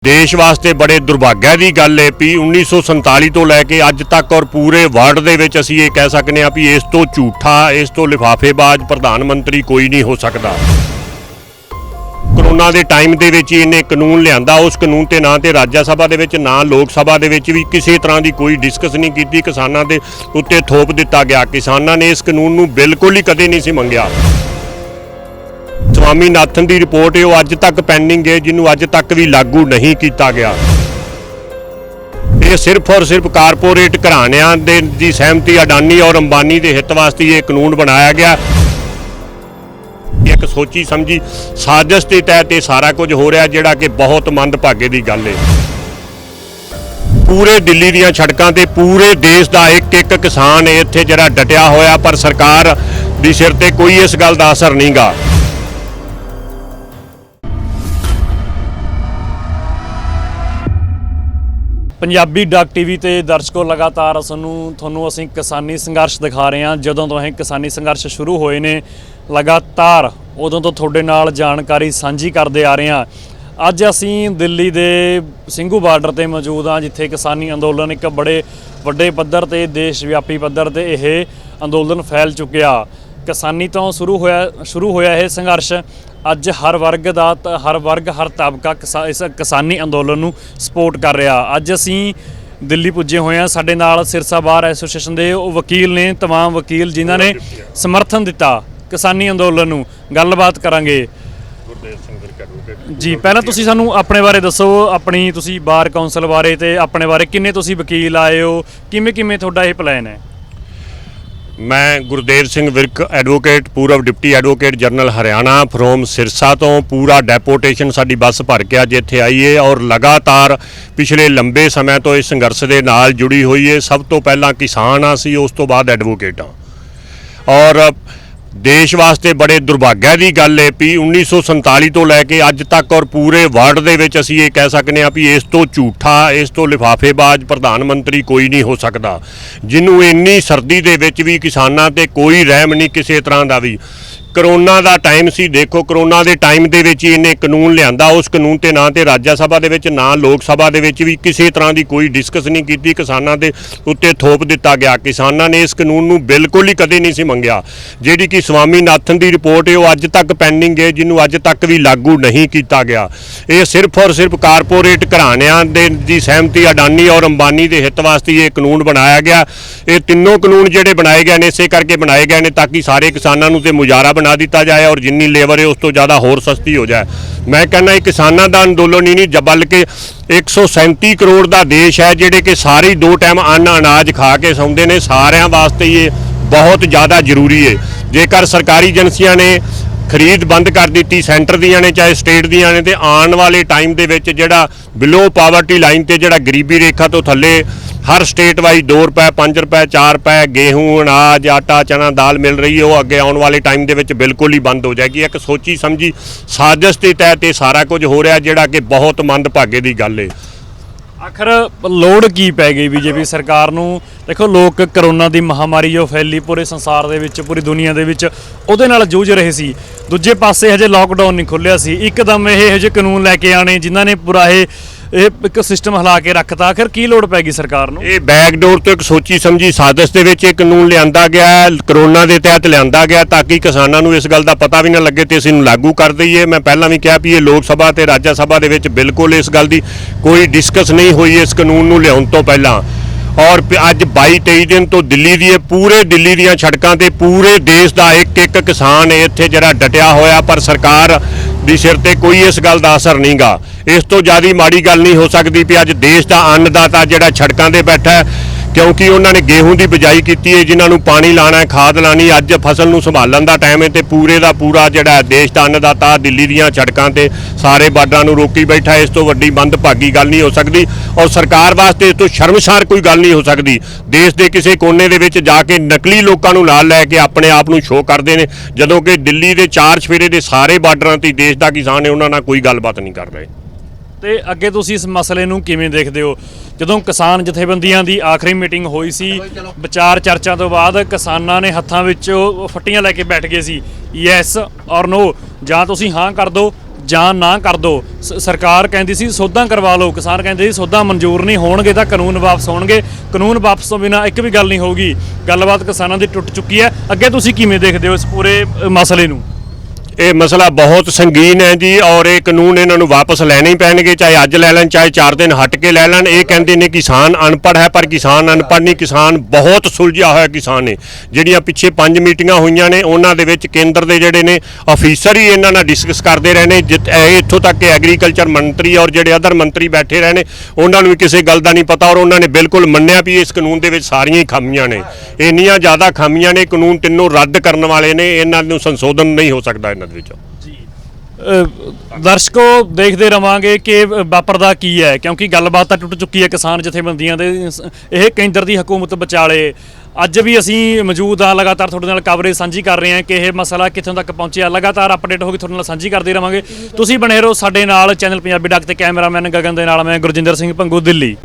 देश वास्ते बड़े दुर्भाग्य की गल है भी 1947 तो लैके अज तक और पूरे वर्ल्ड दे विच असीं ये कह सकते हैं भी इस तो झूठा इस तो लिफाफेबाज प्रधानमंत्री कोई नहीं हो सकता। करोना के टाइम दे विच इन्हें कानून लियांदा, उस कानून ते ना ते राज्य सभा दे विच ना लोक सभा दे विच भी किसी तरह की कोई डिस्कस नहीं की। किसानां दे उत्ते थोप दिता गया। किसानां ने इस कानून नूं बिल्कुल ही कदे नहीं सी मंगिया। स्वामीनाथन की रिपोर्ट है वो अज तक पेंडिंग है, जिन्होंने अज तक भी लागू नहीं किया गया। ये सिर्फ और सिर्फ कारपोरेट घराणियां दी सहमति, अडानी और अंबानी के हित वास्ते ये कानून बनाया गया। एक सोची समझी साजिश के तहत ये सारा कुछ हो रहा, जिहड़ा कि बहुत मंदभागे की गल है। पूरे दिल्ली दी सड़कों ते पूरे देश का एक एक किसान इत्थे जिहड़ा डटिया होया, पर सरकार दी सिर ते कोई इस गल का असर नहीं गा। पंजाबी डॉक टीवी ते दर्शकों लगातार ਤੁਹਾਨੂੰ ਅਸੀਂ किसानी संघर्ष दिखा रहे हैं। ਜਦੋਂ ਤੋਂ ਇਹ किसानी संघर्ष शुरू ਹੋਏ ਨੇ लगातार ਉਦੋਂ ਤੋਂ ਤੁਹਾਡੇ ਨਾਲ ਜਾਣਕਾਰੀ ਸਾਂਝੀ ਕਰਦੇ ਆ ਰਹੇ ਹਾਂ। ਅੱਜ ਅਸੀਂ ਦਿੱਲੀ ਦੇ ਸਿੰਘੂ ਬਾਰਡਰ ਤੇ ਮੌਜੂਦ ਹਾਂ, ਜਿੱਥੇ ਕਿਸਾਨੀ ਅੰਦੋਲਨ ਇੱਕ ਬੜੇ ਵੱਡੇ ਪੱਧਰ ਤੇ ਦੇਸ਼ ਵਿਆਪੀ ਪੱਧਰ ਤੇ ਇਹ ਅੰਦੋਲਨ ਫੈਲ ਚੁੱਕਿਆ। ਕਿਸਾਨੀ ਤੋਂ ਸ਼ੁਰੂ ਹੋਇਆ ਇਹ ਸੰਘਰਸ਼ ਅੱਜ हर वर्ग हर तबका इस किसानी अंदोलन नूं सपोर्ट कर रहा। अज असी दिल्ली पुजे हुए हैं, साडे नाल सिरसा बार एसोसीएशन के वकील ने, तमाम वकील जिन्हां ने समर्थन दिता किसानी अंदोलन नूं। गलबात करांगे जी। पहला तुसीं सानूं अपने बारे दसो, अपनी तुसीं बार कौंसल बारे ते अपने बारे किन्ने तुसीं वकील आए हो, किवें तुहाडा इह प्लान है? मैं गुरदेव सिंह विरक एडवोकेट, पूर्व deputy advocate general Haryana from Sirsa तो पूरा डेपोटेशन साडी बस भर के अज इत्थे आई है और लगातार पिछले लंबे समय तो इस संघर्ष के नाल जुड़ी हुई है। सब तो पहला किसान सी, उस तो बाद एडवोकेट हाँ। और देश वास्ते बड़े दुर्भाग्य की गल है भी 1947 तो लैके अज तक और पूरे वर्ल्ड दे विच असीं ये कह सकते हैं भी इस तो झूठा इस तो लिफाफेबाज प्रधानमंत्री कोई नहीं हो सकता, जिन्हों इन्नी सर्दी दे विच भी किसानां ते कोई रहम नहीं किसी तरह का भी। करोना का टाइम सी, देखो करोना के टाइम दे विच इन्हें कानून लियांदा, उस कानून ते ना ते राज्य सभा दे विच ना लोक सभा दे विच भी किसी तरह की कोई डिस्कस नहीं की। किसानां दे उत्ते थोप दिता गया। किसानां ने इस कानून नूं बिल्कुल ही कदे नहीं सी मंगिया। जिहड़ी कि स्वामीनाथन की रिपोर्ट है वो अज तक पेंडिंग है, जिन्होंने अज तक भी लागू नहीं किया गया। ये सिर्फ और सिर्फ कारपोरेट घराणियां दी सहमति, अडानी और अंबानी के हित वास्ते ये कानून बनाया गया। ये तीनों कानून जिहड़े बनाए गए ने इसे करके बनाए गए ने ताकि सारे किसानां नूं ते मुजारा बना दिता जाए और जिन्नी लेबर है उस तो ज़्यादा होर सस्ती हो जाए। मैं कहना ये किसानों का अंदोलन ही नहीं, बल्कि 137 करोड़ का देश है जिहड़े कि सारे 2 टाइम अन्न अनाज खा के सौंदे ने। सारिਆਂ वास्ते ये बहुत ज़्यादा जरूरी है। जेकर सरकारी एजेंसियां ने खरीद बंद कर दी, सेंटर दियां ने चाहे स्टेट दियां ने, तो आने वाले टाइम दे विच जिहड़ा बिलो पावर्टी लाइन ते जिहड़ा गरीबी रेखा तो थल्ले हर स्टेट वाइज 2 रुपए 5 रुपए 4 रुपए गेहूं अनाज आटा चना दाल मिल रही है, वो अगे आने वाले टाइम दे विच बिल्कुल ही बंद हो जाएगी। एक सोची समझी साजिश के तहत ये सारा कुछ हो रहा, जिहड़ा कि बहुत मंदभागे की गल है। आखिर लोड़ की पै गई बीजेपी सरकार नूं? देखो लोग करोना की महामारी जो फैली पूरे संसार दे विच, पूरी दुनिया दे विच, उहदे नाल जूझ रहे सी। दूजे पासे हजे लॉकडाउन नहीं खुलिया सी, एकदम ये हजे कानून लैके आने जिन्हां ने पूरा एक सिस्टम हिला के रखता। आखिर की लोड़ पै गई सरकार नूं? ये बैकडोर तो एक सोची समझी साजिश दे विच कानून लियांदा गया, करोना के तहत लियांदा गया ताकि किसानां नूं इस गल का पता भी ना लगे तो इस नूं लागू कर दईए। मैं पहला भी कहा भी ये लोक सभा ते राज्य सभा दे विच बिल्कुल इस गल की कोई डिस्कस नहीं हुई इस कानून नूं लियाउण तो पहला। और अज 22-23 दिन तो दिल्ली दी पूरे दिल्ली दी सड़कों ते पूरे देश का एक एक किसान इत्थे जिहड़ा डटिया होया, पर सरकार दी सिर ते कोई इस गल का असर नहीं गा। इस तो ज़्यादा माड़ी गल नहीं हो सकती भी अज देश का अन्नदाता जिहड़ा सड़कों ते बैठा है, क्योंकि उन्होंने गेहूं की बिजाई की है, जिन्होंने पानी लाना है, खाद लानी, अज फसल नूं संभालण का टाइम है, तो पूरे का पूरा जिहड़ा देश का अन्नदाता दिल्ली दी सड़कों ते सारे बार्डरां नूं रोकी बैठा है। इस तो वड्डी मंदभागी गल नहीं हो सकती और सरकार वास्ते इस तो शर्मसार कोई गल नहीं हो सकती। देश के किसी कोने दे विच जाके नकली लोगों नूं नाल लैके अपने आप नूं शो करते हैं, जदों कि दिल्ली के 4 चफेरे के सारे बार्डरां ते देश का किसान है उन्हां नाल कोई गलबात नहीं कर रहे। ਤੇ ਅੱਗੇ ਤੁਸੀਂ ਇਸ ਮਸਲੇ ਨੂੰ ਕਿਵੇਂ ਦੇਖਦੇ ਹੋ? ਜਦੋਂ ਕਿਸਾਨ ਜਥੇਬੰਦੀਆਂ ਦੀ ਆਖਰੀ ਮੀਟਿੰਗ ਹੋਈ ਸੀ, ਵਿਚਾਰ ਚਰਚਾ ਤੋਂ ਬਾਅਦ ਕਿਸਾਨਾਂ ਨੇ ਹੱਥਾਂ ਵਿੱਚ ਫੱਟੀਆਂ ਲੈ ਕੇ ਬੈਠ ਗਏ ਸੀ, ਯੈਸ ਔਰ ਨੋ, ਜਾਂ ਤੁਸੀਂ ਹਾਂ ਕਰ ਦਿਓ ਜਾਂ ਨਾ ਕਰ ਦਿਓ। ਸਰਕਾਰ ਕਹਿੰਦੀ ਸੀ ਸੋਧਾਂ ਕਰਵਾ ਲਓ, ਕਿਸਾਨ ਕਹਿੰਦੇ ਸੀ ਸੋਧਾਂ ਮਨਜ਼ੂਰ ਨਹੀਂ ਹੋਣਗੇ ਤਾਂ ਕਾਨੂੰਨ ਵਾਪਸ ਹੋਣਗੇ, ਕਾਨੂੰਨ ਵਾਪਸ ਤੋਂ ਬਿਨਾਂ ਇੱਕ ਵੀ ਗੱਲ ਨਹੀਂ ਹੋਊਗੀ। ਗੱਲਬਾਤ ਕਿਸਾਨਾਂ ਦੀ ਟੁੱਟ ਚੁੱਕੀ ਹੈ। ਅੱਗੇ ਤੁਸੀਂ ਕਿਵੇਂ ਦੇਖਦੇ ਹੋ ਇਸ ਪੂਰੇ ਮਸਲੇ ਨੂੰ? ਇਹ ਮਸਲਾ ਬਹੁਤ ਸੰਗੀਨ ਹੈ ਜੀ, ਔਰ ਇਹ ਕਾਨੂੰਨ ਇਹਨਾਂ ਨੂੰ ਵਾਪਸ ਲੈਣੇ ਹੀ ਪੈਣਗੇ, ਚਾਹੇ ਅੱਜ ਲੈ ਲੈਣ ਚਾਹੇ 4 ਦਿਨ ਹਟ ਕੇ ਲੈ ਲੈਣ। ਇਹ ਕਹਿੰਦੇ ਨੇ ਕਿਸਾਨ ਅਨਪੜ੍ਹ ਹੈ, ਪਰ ਕਿਸਾਨ ਅਨਪੜ੍ਹ ਨਹੀਂ, ਕਿਸਾਨ ਬਹੁਤ ਸੁਲਝਿਆ ਹੋਇਆ ਕਿਸਾਨ ਨੇ। ਜਿਹੜੀਆਂ ਪਿੱਛੇ 5 ਮੀਟਿੰਗਾਂ ਹੋਈਆਂ ਨੇ ਉਹਨਾਂ ਦੇ ਵਿੱਚ ਕੇਂਦਰ ਦੇ ਜਿਹੜੇ ਨੇ ਅਫੀਸਰ ਹੀ ਇਹਨਾਂ ਨਾਲ ਡਿਸਕਸ ਕਰਦੇ ਰਹੇ ਨੇ। ਇੱਥੋਂ ਤੱਕ ਕਿ ਐਗਰੀਕਲਚਰ ਮੰਤਰੀ ਔਰ ਜਿਹੜੇ ਅਦਰ ਮੰਤਰੀ ਬੈਠੇ ਰਹੇ ਨੇ ਉਹਨਾਂ ਨੂੰ ਵੀ ਕਿਸੇ ਗੱਲ ਦਾ ਨਹੀਂ ਪਤਾ, ਔਰ ਉਹਨਾਂ ਨੇ ਬਿਲਕੁਲ ਮੰਨਿਆ ਵੀ ਇਸ ਕਾਨੂੰਨ ਦੇ ਵਿੱਚ ਸਾਰੀਆਂ ਹੀ ਖਾਮੀਆਂ ਨੇ, ਇੰਨੀਆਂ ਜ਼ਿਆਦਾ ਖਾਮੀਆਂ ਨੇ। ਕਾਨੂੰਨ ਤਿੰਨੋਂ ਰੱਦ ਕਰਨ ਵਾਲੇ ਨੇ, ਇਹਨਾਂ ਨੂੰ ਸੰਸ਼ੋਧਨ ਨਹੀਂ ਹੋ ਸਕਦਾ ਇਹਨਾਂ ਦੇ ਵਿੱਚ। ਦਰਸ਼ਕੋ ਦੇਖਦੇ ਰਵਾਂਗੇ ਕਿ ਵਾਪਰਦਾ ਕੀ ਹੈ, ਕਿਉਂਕਿ ਗੱਲਬਾਤ ਤਾਂ ਟੁੱਟ ਚੁੱਕੀ ਹੈ ਕਿਸਾਨ ਜਥੇਬੰਦੀਆਂ ਦੇ ਇਹ ਕੇਂਦਰ ਦੀ ਹਕੂਮਤ ਵਿਚਾਲੇ। ਅੱਜ ਵੀ ਅਸੀਂ ਮੌਜੂਦ ਹਾਂ, ਲਗਾਤਾਰ ਤੁਹਾਡੇ ਨਾਲ ਕਵਰੇਜ ਸਾਂਝੀ ਕਰ ਰਹੇ ਹਾਂ ਕਿ ਇਹ ਮਸਲਾ ਕਿੱਥੋਂ ਤੱਕ ਪਹੁੰਚਿਆ। ਲਗਾਤਾਰ ਅਪਡੇਟ ਹੋ ਕੇ ਤੁਹਾਡੇ ਨਾਲ ਸਾਂਝੀ ਕਰਦੇ ਰਵਾਂਗੇ। ਤੁਸੀਂ ਬਣੇ ਰਹੋ ਸਾਡੇ ਨਾਲ। ਚੈਨਲ ਪੰਜਾਬੀ ਡਾਕ ਤੇ ਕੈਮਰਾਮੈਨ ਗਗਨ ਦੇ ਨਾਲ ਮੈਂ ਗੁਰਜਿੰਦਰ ਸਿੰਘ ਭੰਗੂ, ਦਿੱਲੀ।